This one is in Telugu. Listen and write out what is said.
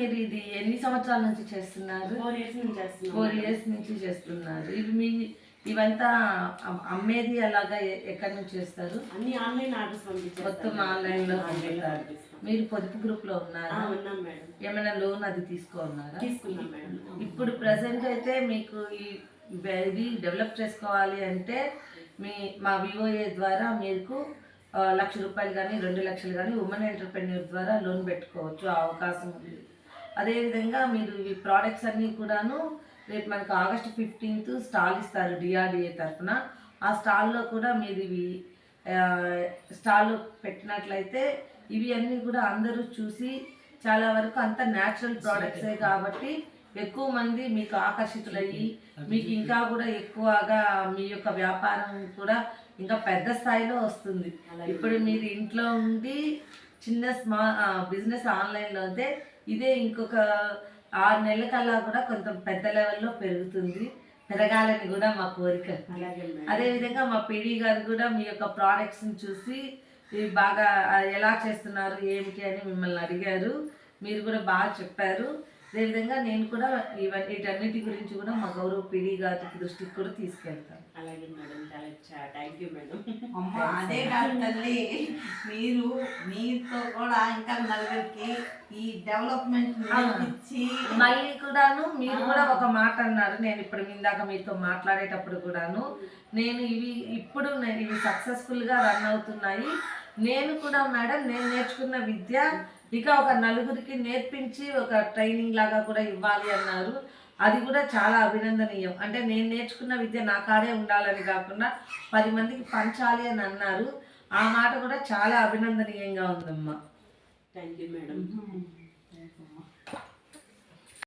మీరు ఇది ఎన్ని సంవత్సరాల నుంచి చేస్తున్నారు? 4 years నుంచి చేస్తున్నాం. 4 years నుంచి చేస్తున్నారు. ఇవంతా అమ్మేది అలాగా ఎక్కడి నుంచి చేస్తారు? అన్ని ఆన్లైన్ ఆర్డర్స్ పంపించారు. మొత్తం ఆన్లైన్లో పంపిస్తారు. మీరు పొదుపు గ్రూప్లో ఉన్నారా? ఉన్నాం మేడం. ఏమైనా లోన్ అది తీసుకున్నారా? తీసుకున్నాం మేడం. ఇప్పుడు ప్రజెంట్ అయితే మీకు ఇది డెవలప్ చేసుకోవాలి అంటే మా వివోఏ ద్వారా మీకు ₹1,00,000 కానీ 2,00,000 కానీ ఉమెన్ ఎంటర్‌ప్రెన్యూర్ ద్వారా లోన్ పెట్టుకోవచ్చు, ఆ అవకాశం ఉంది. అదేవిధంగా మీరు ఈ ప్రోడక్ట్స్ అన్నీ కూడాను రేపు మనకు August 15th స్టాల్ ఇస్తారు DRDA తరఫున. ఆ స్టాల్లో కూడా మీరు ఇవి స్టాల్ పెట్టినట్లయితే ఇవి అన్నీ కూడా అందరూ చూసి చాలా వరకు అంత న్యాచురల్ ప్రోడక్ట్సే కాబట్టి ఎక్కువ మంది మీకు ఆకర్షితులయ్యి మీకు ఇంకా కూడా ఎక్కువగా మీ యొక్క వ్యాపారం కూడా ఇంకా పెద్ద స్థాయిలో వస్తుంది. ఇప్పుడు మీరు ఇంట్లో ఉండి చిన్న బిజినెస్ ఆన్లైన్లో అయితే ఇదే ఇంకొక 6 నెలల కల్లా కూడా కొంచెం పెద్ద లెవెల్లో పెరగాలని కూడా మా కోరిక. అదేవిధంగా మా పిడి గారు కూడా మీ యొక్క ప్రోడక్ట్స్ని చూసి ఇవి బాగా ఎలా చేస్తున్నారు ఏమిటి అని మిమ్మల్ని అడిగారు. మీరు కూడా బాగా చెప్పారు. అదేవిధంగా నేను కూడా వీటన్నిటి గురించి కూడా మా గౌరవ పిడి గారి దృష్టికి కూడా తీసుకెళ్తాను. అలాగే మేడం, చాలా థ్యాంక్ యూ మేడం. అదే కాదు తల్లి, మీతో కూడా ఇంకా నలుగురికి ఈ డెవలప్మెంట్ ఇచ్చి మళ్ళీ కూడాను మీరు కూడా ఒక మాట అన్నారు. నేను ఇప్పుడు ఇందాక మీతో మాట్లాడేటప్పుడు కూడాను నేను ఇవి సక్సెస్ఫుల్గా రన్ అవుతున్నాయి. నేను కూడా మేడం నేను నేర్చుకున్న విద్య ఇంకా ఒక నలుగురికి నేర్పించి ఒక ట్రైనింగ్ లాగా కూడా ఇవ్వాలి అన్నారు. అది కూడా చాలా అభినందనీయం. అంటే నేను నేర్చుకున్న విద్య నా కాడే ఉండాలని కాకుండా 10 మందికి పంచాలి అని అన్నారు. ఆ మాట కూడా చాలా అభినందనీయంగా ఉందమ్మా. Thank you madam.